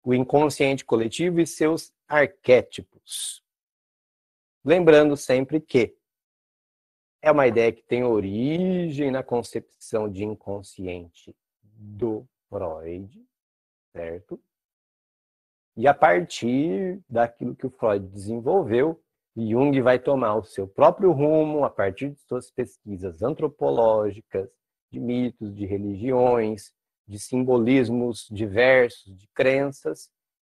o inconsciente coletivo e seus arquétipos. Lembrando sempre que é uma ideia que tem origem na concepção de inconsciente do Freud, certo? E a partir daquilo que o Freud desenvolveu, Jung vai tomar o seu próprio rumo a partir de suas pesquisas antropológicas, de mitos, de religiões, de simbolismos diversos, de crenças,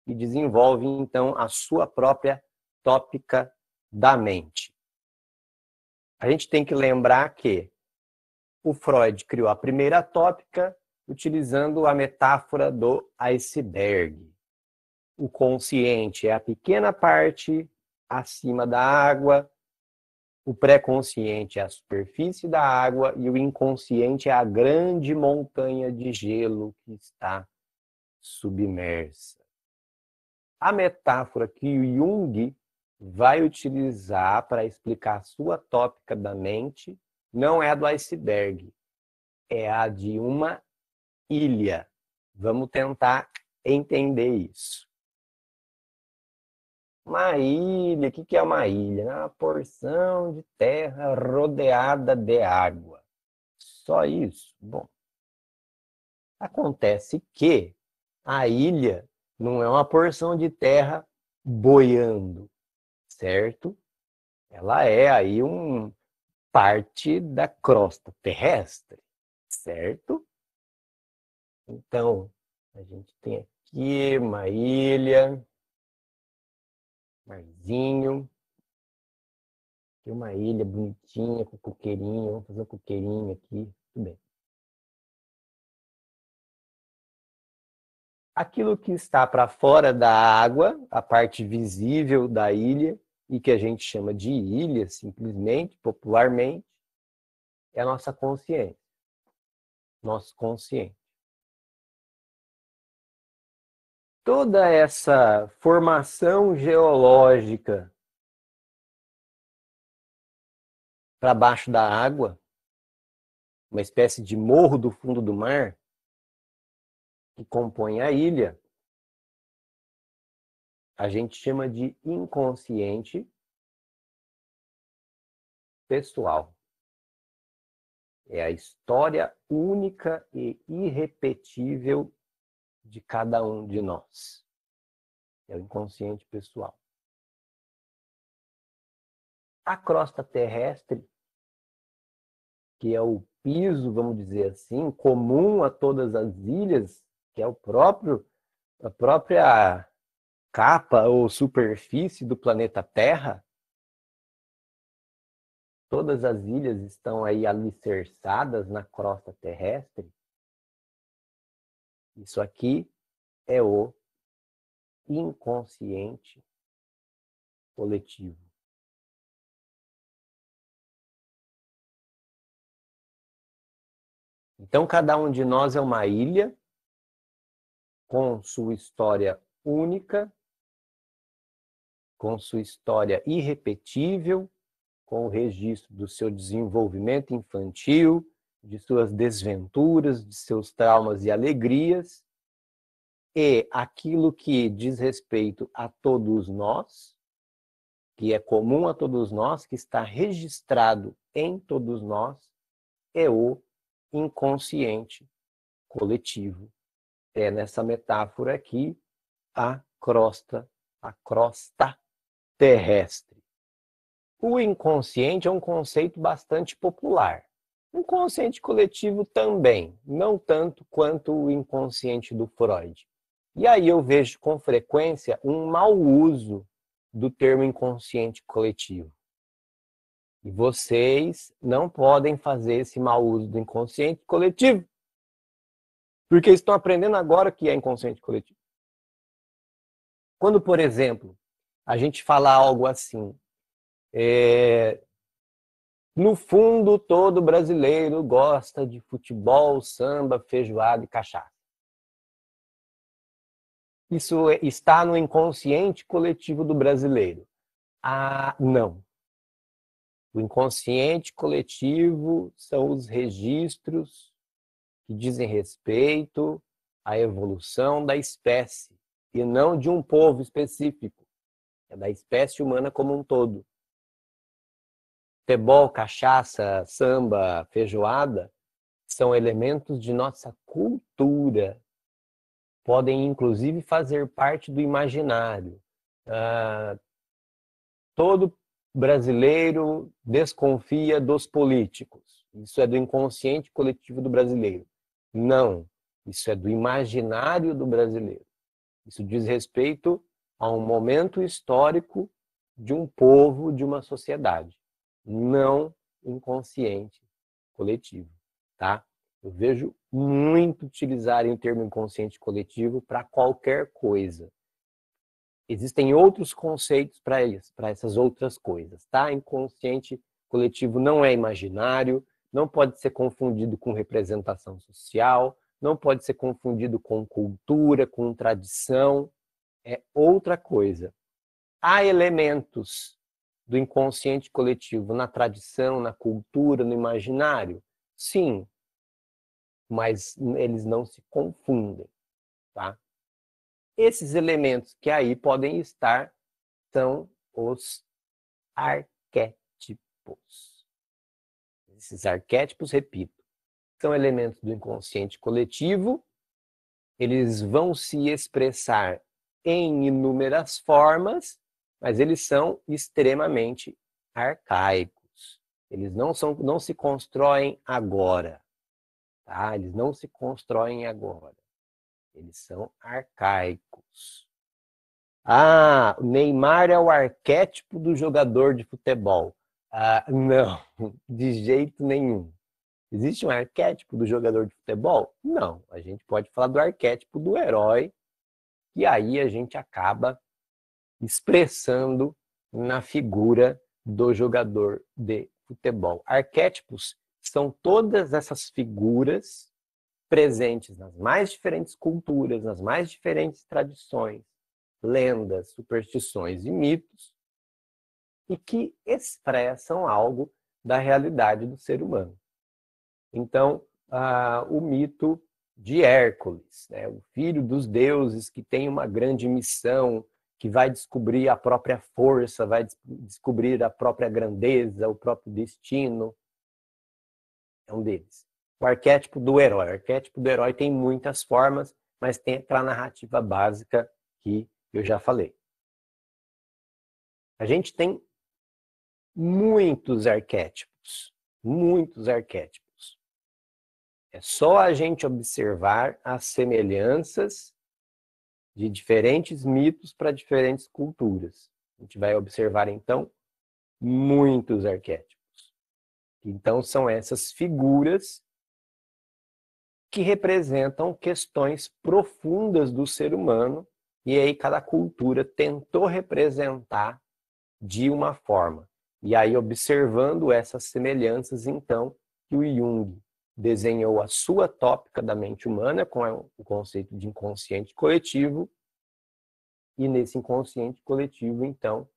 e desenvolve, então, a sua própria tópica da mente. A gente tem que lembrar que o Freud criou a primeira tópica utilizando a metáfora do iceberg. O consciente é a pequena parte acima da água, o pré-consciente é a superfície da água e o inconsciente é a grande montanha de gelo que está submersa. A metáfora que o Jung vai utilizar para explicar a sua tópica da mente não é a do iceberg, é a de uma ilha. Vamos tentar entender isso. Uma ilha, o que é uma ilha? É uma porção de terra rodeada de água. Só isso? Bom, acontece que a ilha não é uma porção de terra boiando, certo? Ela é aí parte da crosta terrestre, certo? Então, a gente tem aqui uma ilha, marzinho, aqui uma ilha bonitinha, com coqueirinho, vamos fazer um coqueirinho aqui, tudo bem. Aquilo que está para fora da água, a parte visível da ilha, e que a gente chama de ilha, simplesmente, popularmente, é a nossa consciência, nosso consciente. Toda essa formação geológica para baixo da água, uma espécie de morro do fundo do mar, que compõe a ilha, a gente chama de inconsciente pessoal. É a história única e irrepetível de cada um de nós. É o inconsciente pessoal. A crosta terrestre, que é o piso, vamos dizer assim, comum a todas as ilhas, que é a própria capa ou superfície do planeta Terra, todas as ilhas estão aí alicerçadas na crosta terrestre. Isso aqui é o inconsciente coletivo. Então, cada um de nós é uma ilha com sua história única, com sua história irrepetível, com o registro do seu desenvolvimento infantil, de suas desventuras, de seus traumas e alegrias, e aquilo que diz respeito a todos nós, que é comum a todos nós, que está registrado em todos nós, é o inconsciente coletivo. É nessa metáfora aqui a crosta terrestre. O inconsciente é um conceito bastante popular. O inconsciente coletivo também, não tanto quanto o inconsciente do Freud. E aí eu vejo com frequência um mau uso do termo inconsciente coletivo. E vocês não podem fazer esse mau uso do inconsciente coletivo, porque estão aprendendo agora o que é inconsciente coletivo. Quando, por exemplo, a gente fala algo assim, no fundo, todo brasileiro gosta de futebol, samba, feijoada e cachaça. Isso está no inconsciente coletivo do brasileiro. Ah, não. O inconsciente coletivo são os registros que dizem respeito à evolução da espécie. e não de um povo específico, é da espécie humana como um todo. Futebol, cachaça, samba, feijoada são elementos de nossa cultura. Podem, inclusive, fazer parte do imaginário. Todo brasileiro desconfia dos políticos. Isso é do inconsciente coletivo do brasileiro. Não, isso é do imaginário do brasileiro. Isso diz respeito a um momento histórico de um povo, de uma sociedade. Não inconsciente coletivo, tá? Eu vejo muito utilizarem o termo inconsciente coletivo para qualquer coisa. Existem outros conceitos para isso, para essas outras coisas, tá? Inconsciente coletivo não é imaginário, não pode ser confundido com representação social, não pode ser confundido com cultura, com tradição, é outra coisa. Há elementos do inconsciente coletivo na tradição, na cultura, no imaginário? Sim, mas eles não se confundem, tá? Esses elementos que aí podem estar são os arquétipos. Esses arquétipos, repito, são elementos do inconsciente coletivo, eles vão se expressar em inúmeras formas, mas eles são extremamente arcaicos. Eles não se constroem agora, tá? Eles não se constroem agora. Eles são arcaicos. Ah, o Neymar é o arquétipo do jogador de futebol. Ah, não, de jeito nenhum. Existe um arquétipo do jogador de futebol? Não. A gente pode falar do arquétipo do herói, e aí a gente acaba expressando na figura do jogador de futebol. Arquétipos são todas essas figuras presentes nas mais diferentes culturas, nas mais diferentes tradições, lendas, superstições e mitos, e que expressam algo da realidade do ser humano. Então, o mito de Hércules, né? O filho dos deuses que tem uma grande missão, que vai descobrir a própria força, vai descobrir a própria grandeza, o próprio destino, é um deles. O arquétipo do herói. O arquétipo do herói tem muitas formas, mas tem aquela narrativa básica que eu já falei. A gente tem muitos arquétipos, muitos arquétipos. É só a gente observar as semelhanças de diferentes mitos para diferentes culturas. A gente vai observar, então, muitos arquétipos. Então, são essas figuras que representam questões profundas do ser humano, e aí cada cultura tentou representar de uma forma. E aí, observando essas semelhanças, então, que o Jung desenhou a sua tópica da mente humana com o conceito de inconsciente coletivo, e nesse inconsciente coletivo, então,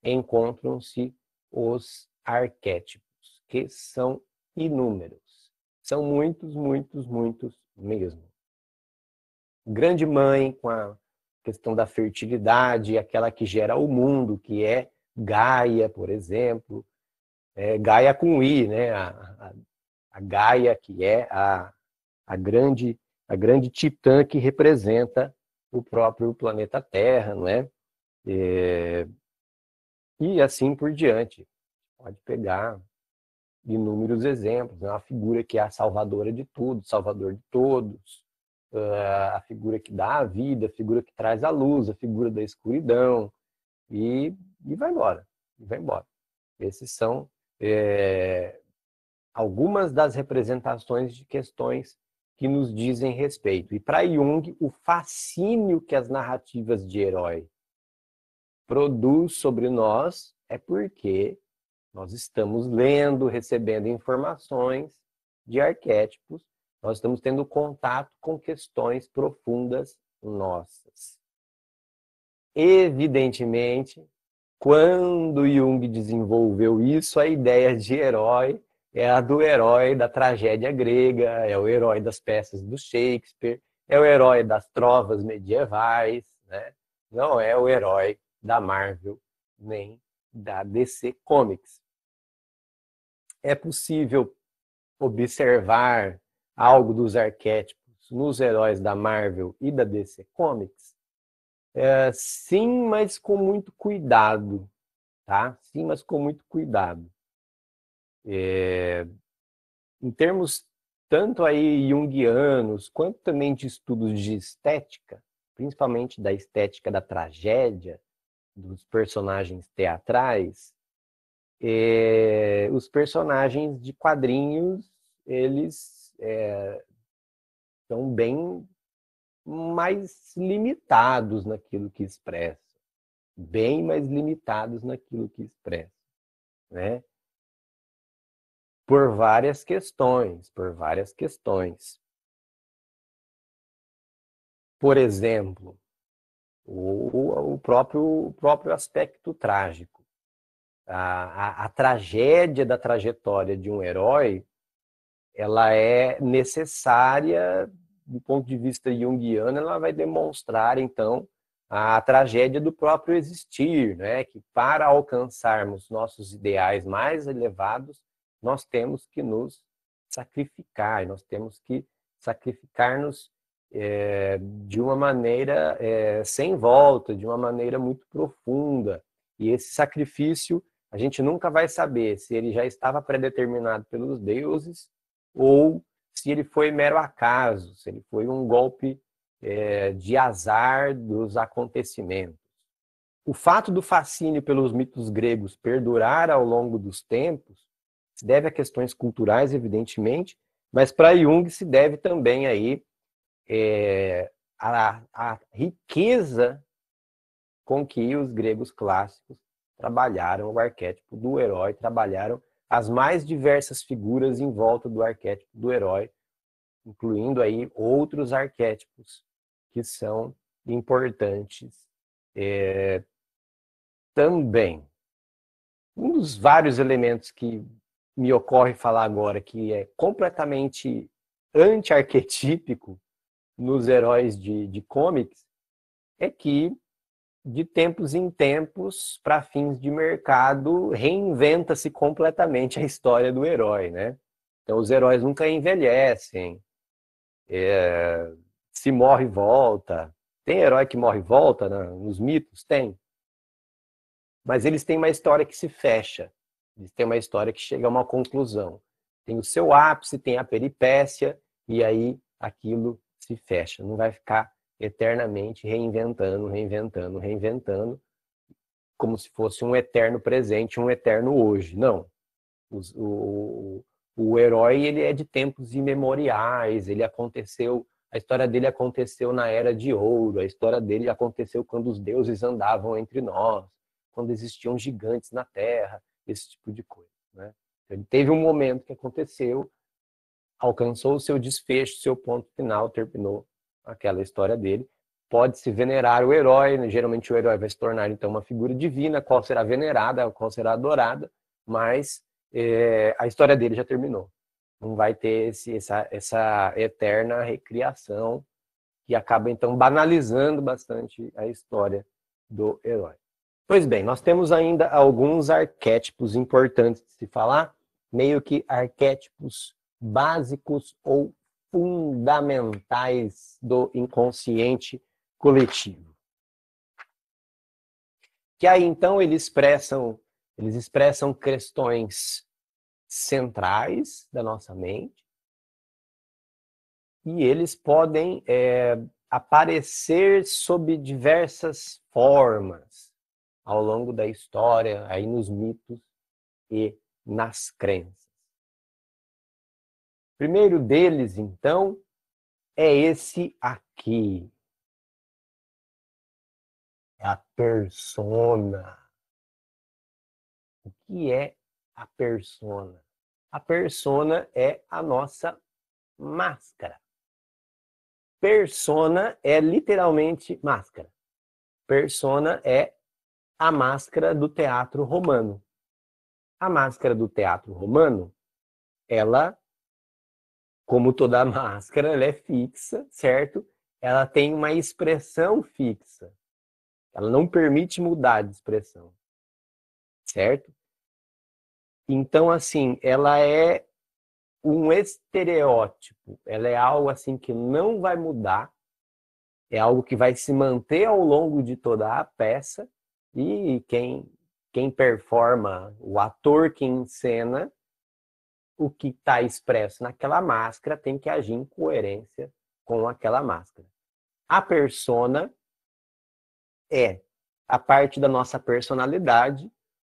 encontram-se os arquétipos, que são inúmeros. São muitos, muitos, muitos mesmo. Grande mãe, com a questão da fertilidade, aquela que gera o mundo, que é Gaia, por exemplo. Gaia com I, né? A Gaia, que é a grande titã que representa o próprio planeta Terra, não é? E assim por diante. Pode pegar inúmeros exemplos. É uma figura que é a salvadora de tudo, salvador de todos. A figura que dá a vida, a figura que traz a luz, a figura da escuridão. E vai embora. E vai embora. Esses são algumas das representações de questões que nos dizem respeito. E para Jung, o fascínio que as narrativas de herói produz sobre nós é porque nós estamos lendo, recebendo informações de arquétipos, nós estamos tendo contato com questões profundas nossas. Evidentemente, quando Jung desenvolveu isso, a ideia de herói é a do herói da tragédia grega, é o herói das peças do Shakespeare, é o herói das trovas medievais, né? Não é o herói da Marvel nem da DC Comics. É possível observar algo dos arquétipos nos heróis da Marvel e da DC Comics? Sim, mas com muito cuidado, tá? Sim, mas com muito cuidado. Em termos tanto aí junguianos, quanto também de estudos de estética, principalmente da estética da tragédia, dos personagens teatrais, os personagens de quadrinhos, eles são bem mais limitados naquilo que expressam. Bem mais limitados naquilo que expressam, né? Por várias questões, por várias questões. Por exemplo, o próprio aspecto trágico. A tragédia da trajetória de um herói, ela é necessária, do ponto de vista junguiano, ela vai demonstrar, então, a tragédia do próprio existir, né? Que para alcançarmos nossos ideais mais elevados, nós temos que nos sacrificar, nós temos que sacrificar-nos de uma maneira sem volta, de uma maneira muito profunda. E esse sacrifício, a gente nunca vai saber se ele já estava predeterminado pelos deuses ou se ele foi mero acaso, se ele foi um golpe de azar dos acontecimentos. O fato do fascínio pelos mitos gregos perdurar ao longo dos tempos se deve a questões culturais, evidentemente, mas para Jung se deve também aí a riqueza com que os gregos clássicos trabalharam o arquétipo do herói, trabalharam as mais diversas figuras em volta do arquétipo do herói, incluindo aí outros arquétipos que são importantes também. Um dos vários elementos que me ocorre falar agora, que é completamente anti-arquetípico nos heróis de comics, é que, de tempos em tempos, para fins de mercado, reinventa-se completamente a história do herói, né? Então, os heróis nunca envelhecem, se morre, volta. Tem herói que morre e volta, né? Nos mitos? Tem. Mas eles têm uma história que se fecha. Eles têm uma história que chega a uma conclusão. Tem o seu ápice, tem a peripécia, e aí aquilo se fecha. Não vai ficar eternamente reinventando, reinventando, reinventando, como se fosse um eterno presente, um eterno hoje. Não. O herói, ele é de tempos imemoriais, ele aconteceu, a história dele aconteceu na Era de Ouro, a história dele aconteceu quando os deuses andavam entre nós, quando existiam gigantes na Terra, esse tipo de coisa, né? Ele teve um momento que aconteceu, alcançou o seu desfecho, seu ponto final, terminou aquela história dele. Pode-se venerar o herói, né? Geralmente o herói vai se tornar então uma figura divina, qual será venerada, qual será adorada, mas a história dele já terminou. Não vai ter essa eterna recriação que acaba então banalizando bastante a história do herói. Pois bem, nós temos ainda alguns arquétipos importantes de se falar, meio que arquétipos básicos ou fundamentais do inconsciente coletivo. Que aí então eles expressam questões centrais da nossa mente e eles podem aparecer sob diversas formas ao longo da história, aí nos mitos e nas crenças. O primeiro deles, então, é esse aqui. É a persona. O que é a persona? A persona é a nossa máscara. Persona é literalmente máscara. Persona é a máscara do teatro romano. A máscara do teatro romano, ela, como toda máscara, ela é fixa, certo? Ela tem uma expressão fixa. Ela não permite mudar de expressão, certo? Então, assim, ela é um estereótipo, ela é algo assim que não vai mudar, é algo que vai se manter ao longo de toda a peça, e quem performa, o ator que encena, o que está expresso naquela máscara tem que agir em coerência com aquela máscara. A persona é a parte da nossa personalidade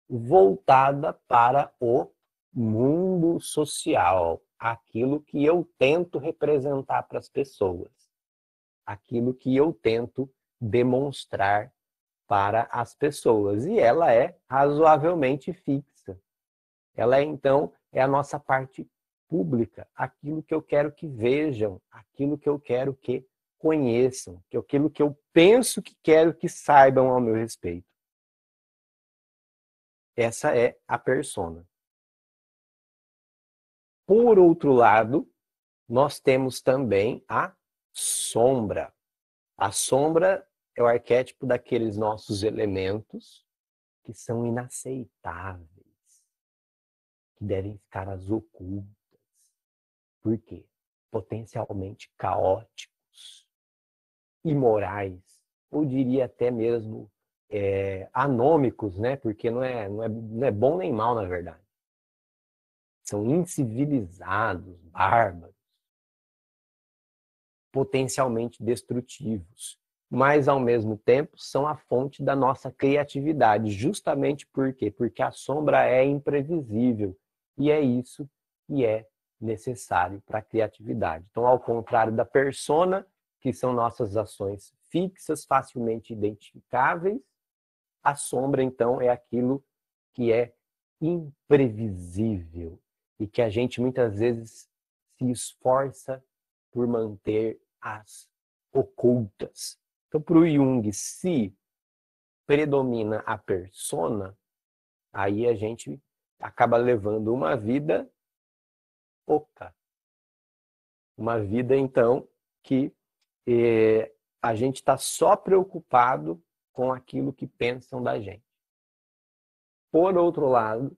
voltada para o mundo social, aquilo que eu tento representar para as pessoas, aquilo que eu tento demonstrar para as pessoas. E ela é razoavelmente fixa. Ela, então, é a nossa parte pública, aquilo que eu quero que vejam, aquilo que eu quero que conheçam, aquilo que eu penso que quero que saibam ao meu respeito. Essa é a persona. Por outro lado, nós temos também a sombra. A sombra é o arquétipo daqueles nossos elementos que são inaceitáveis, que devem ficar às ocultas. Por quê? Potencialmente caóticos, imorais, ou diria até mesmo anômicos, né? Porque não é bom nem mal, na verdade. São incivilizados, bárbaros, potencialmente destrutivos, mas ao mesmo tempo são a fonte da nossa criatividade, justamente por quê? Porque a sombra é imprevisível e é isso que é necessário para a criatividade. Então, ao contrário da persona, que são nossas ações fixas, facilmente identificáveis, a sombra, então, é aquilo que é imprevisível e que a gente muitas vezes se esforça por manter as ocultas. Então, para o Jung, se predomina a persona, aí a gente acaba levando uma vida oca. Uma vida, então, que a gente está só preocupado com aquilo que pensam da gente. Por outro lado,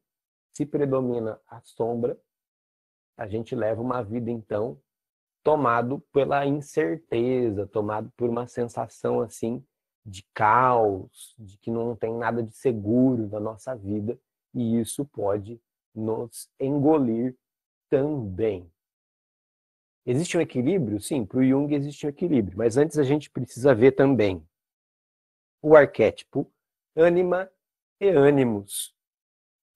se predomina a sombra, a gente leva uma vida, então, tomado pela incerteza, tomado por uma sensação assim de caos, de que não tem nada de seguro na nossa vida, e isso pode nos engolir também. Existe um equilíbrio? Sim, para o Jung existe um equilíbrio, mas antes a gente precisa ver também o arquétipo ânima e ânimos.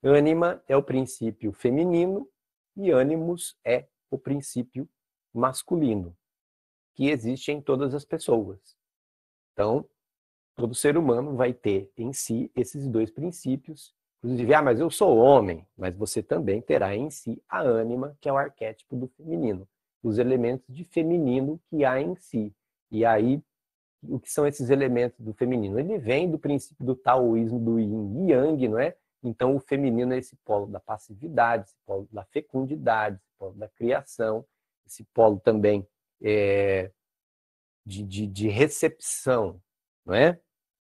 Ânima é o princípio feminino e ânimos é o princípio masculino, que existe em todas as pessoas. Então, todo ser humano vai ter em si esses dois princípios. Inclusive, mas eu sou homem, mas você também terá em si a ânima, que é o arquétipo do feminino, os elementos de feminino que há em si. E aí, o que são esses elementos do feminino? Ele vem do princípio do taoísmo, do yin e yang, não é? Então, o feminino é esse polo da passividade, esse polo da fecundidade, esse polo da criação, esse polo também de recepção, não é?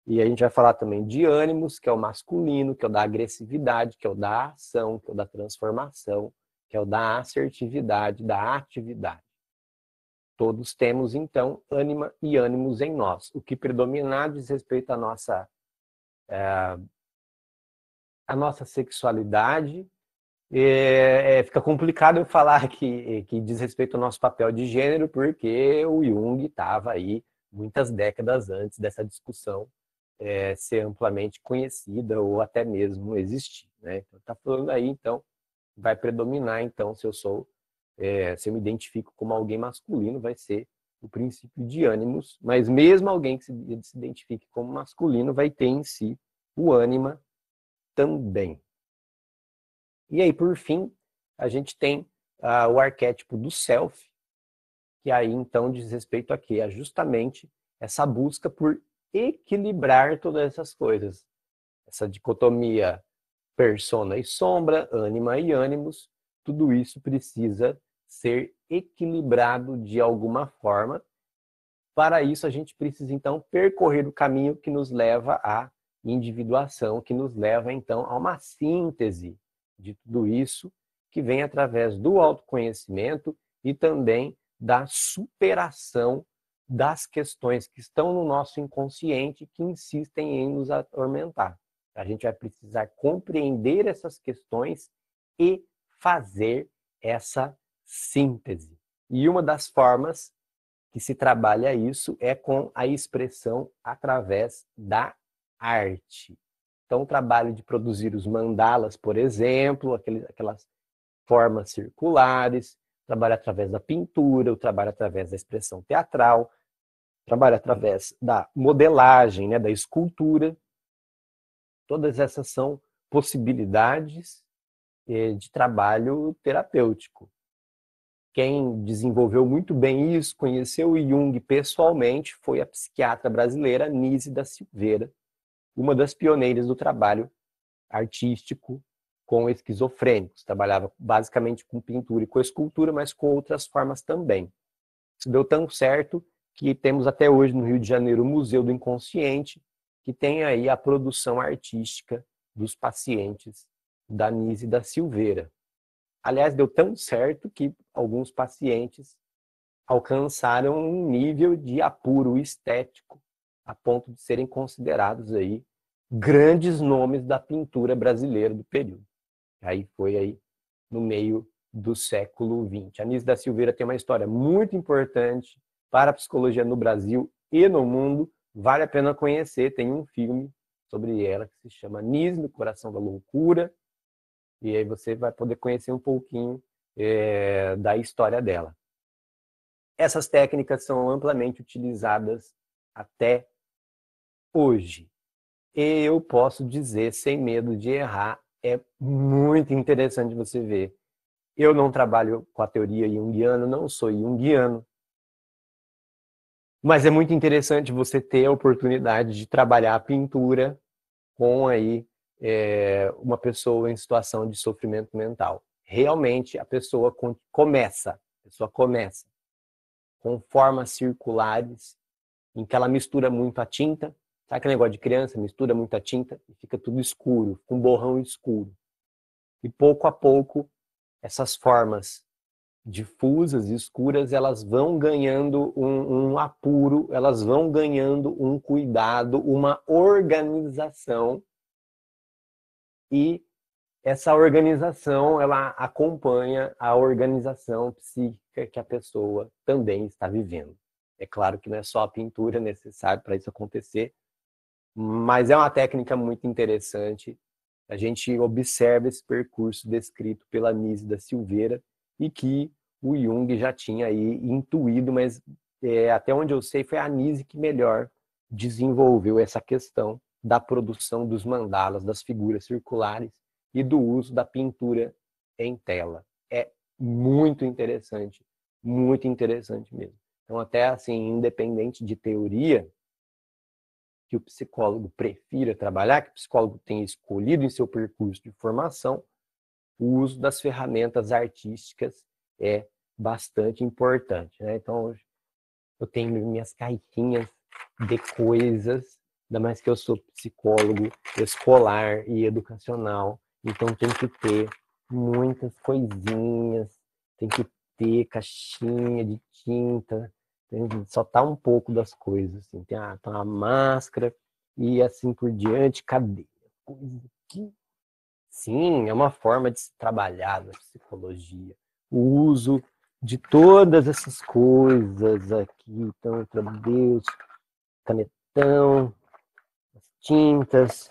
E a gente vai falar também de ânimos, que é o masculino, que é o da agressividade, que é o da ação, que é o da transformação, que é o da assertividade, da atividade. Todos temos, então, ânima e ânimos em nós. O que predominar diz respeito à nossa sexualidade. Fica complicado eu falar que diz respeito ao nosso papel de gênero, porque o Jung estava aí muitas décadas antes dessa discussão ser amplamente conhecida ou até mesmo existir, né? Então, está falando aí, então, vai predominar, então, se eu me identifico como alguém masculino, vai ser o princípio de ânimos, mas mesmo alguém que se identifique como masculino vai ter em si o ânima também. E aí, por fim, a gente tem o arquétipo do self, que aí, então, diz respeito a quê? A justamente essa busca por equilibrar todas essas coisas. Essa dicotomia persona e sombra, ânima e ânimos, tudo isso precisa ser equilibrado de alguma forma, Para isso, a gente precisa, então, percorrer o caminho que nos leva à individuação, que nos leva, então, a uma síntese de tudo isso, que vem através do autoconhecimento e também da superação das questões que estão no nosso inconsciente que insistem em nos atormentar. A gente vai precisar compreender essas questões e fazer essa síntese. E uma das formas que se trabalha isso é com a expressão através da arte. Então, o trabalho de produzir os mandalas, por exemplo, aquelas formas circulares, trabalho através da pintura, o trabalho através da expressão teatral, trabalho através da modelagem, né, da escultura. Todas essas são possibilidades de trabalho terapêutico. Quem desenvolveu muito bem isso, conheceu o Jung pessoalmente, foi a psiquiatra brasileira Nise da Silveira, uma das pioneiras do trabalho artístico com esquizofrênicos. Trabalhava basicamente com pintura e com escultura, mas com outras formas também. Isso deu tão certo que temos até hoje no Rio de Janeiro o Museu do Inconsciente, que tem aí a produção artística dos pacientes da Nise da Silveira. Aliás, deu tão certo que alguns pacientes alcançaram um nível de apuro estético a ponto de serem considerados aí grandes nomes da pintura brasileira do período. Aí foi aí no meio do século XX. A Nise da Silveira tem uma história muito importante para a psicologia no Brasil e no mundo. Vale a pena conhecer. Tem um filme sobre ela que se chama Nise, no Coração da Loucura. E aí você vai poder conhecer um pouquinho da história dela. Essas técnicas são amplamente utilizadas até hoje. E eu posso dizer, sem medo de errar, é muito interessante você ver. Eu não trabalho com a teoria junguiana, não sou junguiano, mas é muito interessante você ter a oportunidade de trabalhar a pintura com aí uma pessoa em situação de sofrimento mental. Realmente a pessoa começa com formas circulares em que ela mistura muito a tinta. Sabe aquele negócio de criança? Mistura muito a tinta e fica tudo escuro, com um borrão escuro. E pouco a pouco, essas formas difusas e escuras, elas vão ganhando um apuro, elas vão ganhando um cuidado, uma organização. E essa organização, ela acompanha a organização psíquica que a pessoa também está vivendo. É claro que não é só a pintura necessária para isso acontecer, mas é uma técnica muito interessante. A gente observa esse percurso descrito pela Nise da Silveira e que o Jung já tinha aí intuído, mas até onde eu sei foi a Nise que melhor desenvolveu essa questão da produção dos mandalas, das figuras circulares e do uso da pintura em tela. É muito interessante mesmo. Então, até assim, independente de teoria que o psicólogo prefira trabalhar, que o psicólogo tenha escolhido em seu percurso de formação, o uso das ferramentas artísticas é bastante importante, né? Então, eu tenho minhas caixinhas de coisas, ainda mais que eu sou psicólogo escolar e educacional, então tem que ter muitas coisinhas, tem que ter caixinha de tinta, só tá um pouco das coisas, assim. Tem a máscara e assim por diante. Cadê? Coisa que sim, é uma forma de se trabalhar na psicologia. O uso de todas essas coisas aqui, então, meu Deus, canetão, as tintas,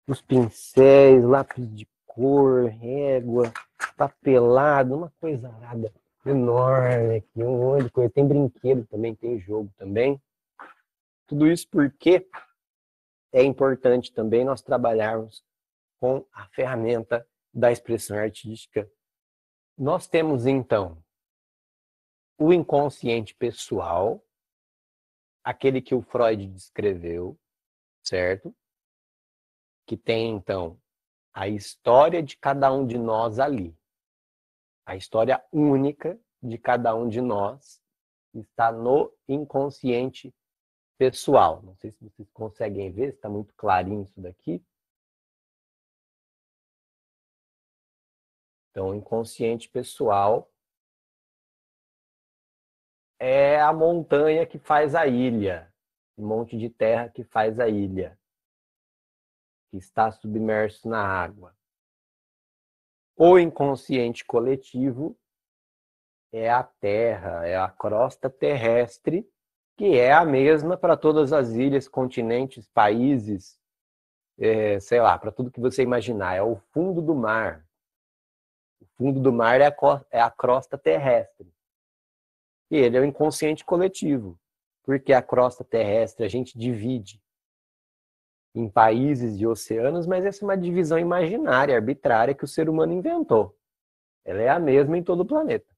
os pincéis, lápis de cor, régua, papelado, uma coisa arada enorme aqui, um monte de coisa. Tem brinquedo também, tem jogo também. Tudo isso porque é importante também nós trabalharmos com a ferramenta da expressão artística. Nós temos, então, o inconsciente pessoal, aquele que o Freud descreveu, certo? Que tem, então, a história de cada um de nós ali. A história única de cada um de nós está no inconsciente pessoal. Não sei se vocês conseguem ver, está muito clarinho isso daqui. Então, o inconsciente pessoal é a montanha que faz a ilha, o monte de terra que faz a ilha, que está submerso na água. O inconsciente coletivo é a terra, é a crosta terrestre, que é a mesma para todas as ilhas, continentes, países, sei lá, para tudo que você imaginar. É o fundo do mar. O fundo do mar é a crosta terrestre. E ele é o inconsciente coletivo, porque a crosta terrestre a gente divide em países e oceanos, mas essa é uma divisão imaginária, arbitrária, que o ser humano inventou. Ela é a mesma em todo o planeta.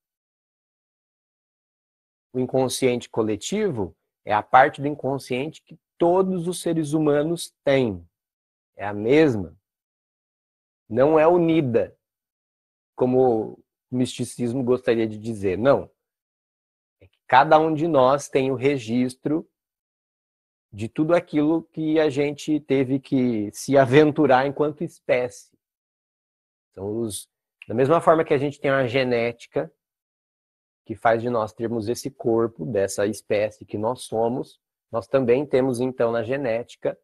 O inconsciente coletivo é a parte do inconsciente que todos os seres humanos têm. É a mesma. Não é unida, como o misticismo gostaria de dizer. Não. É que cada um de nós tem o registro de tudo aquilo que a gente teve que se aventurar enquanto espécie. Então, da mesma forma que a gente tem a genética, que faz de nós termos esse corpo, dessa espécie que nós somos, nós também temos, então, na genética,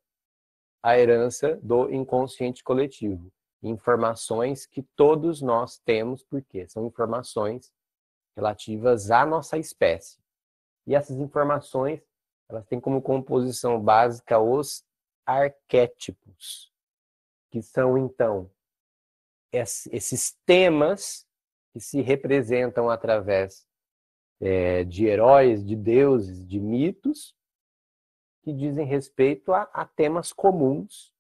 a herança do inconsciente coletivo. Informações que todos nós temos, porque são informações relativas à nossa espécie. E essas informações, elas têm como composição básica os arquétipos, que são, então, esses temas que se representam através de heróis, de deuses, de mitos, que dizem respeito a temas comuns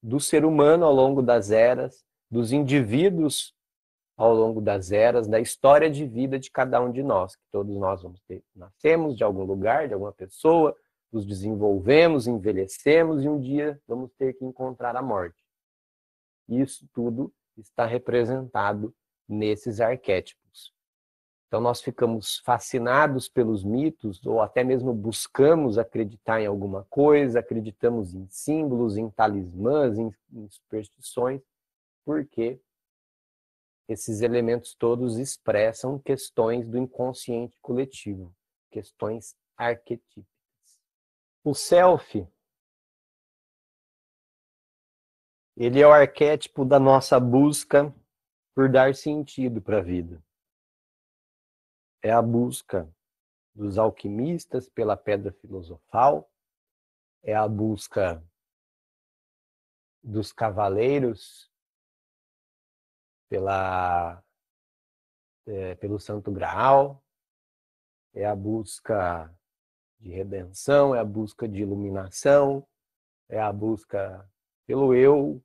do ser humano ao longo das eras, dos indivíduos ao longo das eras, da história de vida de cada um de nós, que todos nós nascemos de algum lugar, de alguma pessoa, nos desenvolvemos, envelhecemos e um dia vamos ter que encontrar a morte. Isso tudo está representado nesses arquétipos. Então nós ficamos fascinados pelos mitos ou até mesmo buscamos acreditar em alguma coisa, acreditamos em símbolos, em talismãs, em superstições, porque esses elementos todos expressam questões do inconsciente coletivo, questões arquetípicas. O self, ele é o arquétipo da nossa busca por dar sentido para a vida. É a busca dos alquimistas pela pedra filosofal, é a busca dos cavaleiros pelo Santo Graal, é a busca de redenção, é a busca de iluminação, é a busca pelo eu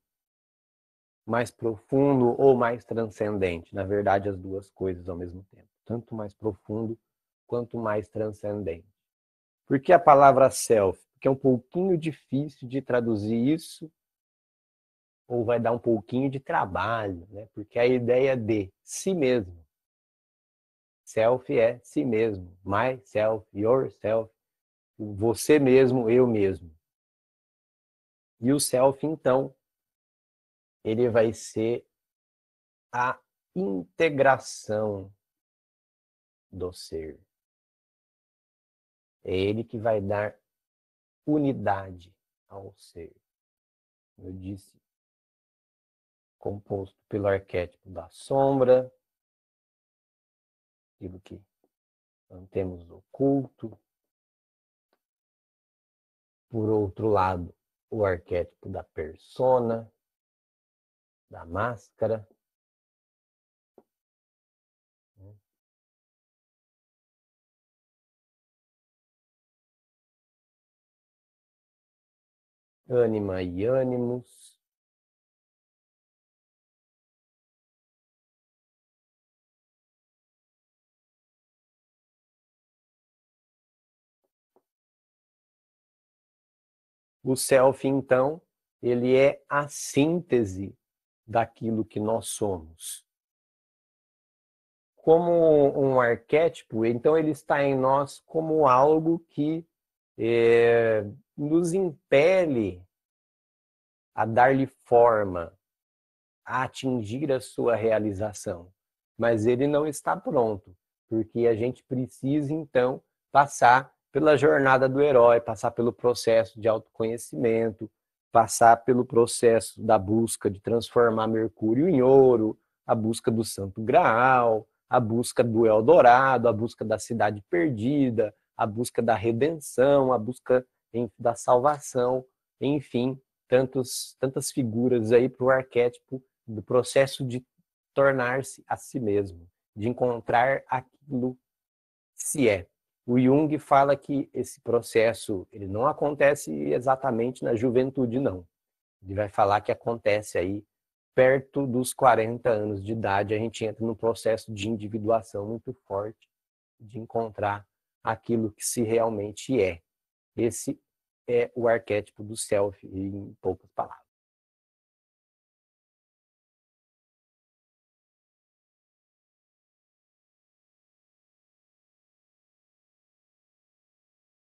mais profundo ou mais transcendente. Na verdade, as duas coisas ao mesmo tempo. Tanto mais profundo quanto mais transcendente. Por que a palavra self? Porque é um pouquinho difícil de traduzir isso, ou vai dar um pouquinho de trabalho, né? Porque a ideia de si mesmo. Self é si mesmo. Myself, yourself. Você mesmo, eu mesmo. E o self, então, ele vai ser a integração do ser. É ele que vai dar unidade ao ser. Eu disse, composto pelo arquétipo da sombra, aquilo que mantemos oculto. Por outro lado, o arquétipo da persona, da máscara. Ânima e ânimos. O self, então, ele é a síntese daquilo que nós somos. como um arquétipo, então ele está em nós como algo que nos impele a dar-lhe forma, a atingir a sua realização. Mas ele não está pronto, porque a gente precisa, então, passar pela jornada do herói, passar pelo processo de autoconhecimento, passar pelo processo da busca de transformar Mercúrio em ouro, a busca do Santo Graal, a busca do Eldorado, a busca da cidade perdida, a busca da redenção, a busca da salvação, enfim, tantas figuras aí para o arquétipo do processo de tornar-se a si mesmo, de encontrar aquilo que se é. O Jung fala que esse processo ele não acontece exatamente na juventude, não. Ele vai falar que acontece aí perto dos 40 anos de idade, a gente entra num processo de individuação muito forte, de encontrar aquilo que se realmente é. Esse é o arquétipo do self, em poucas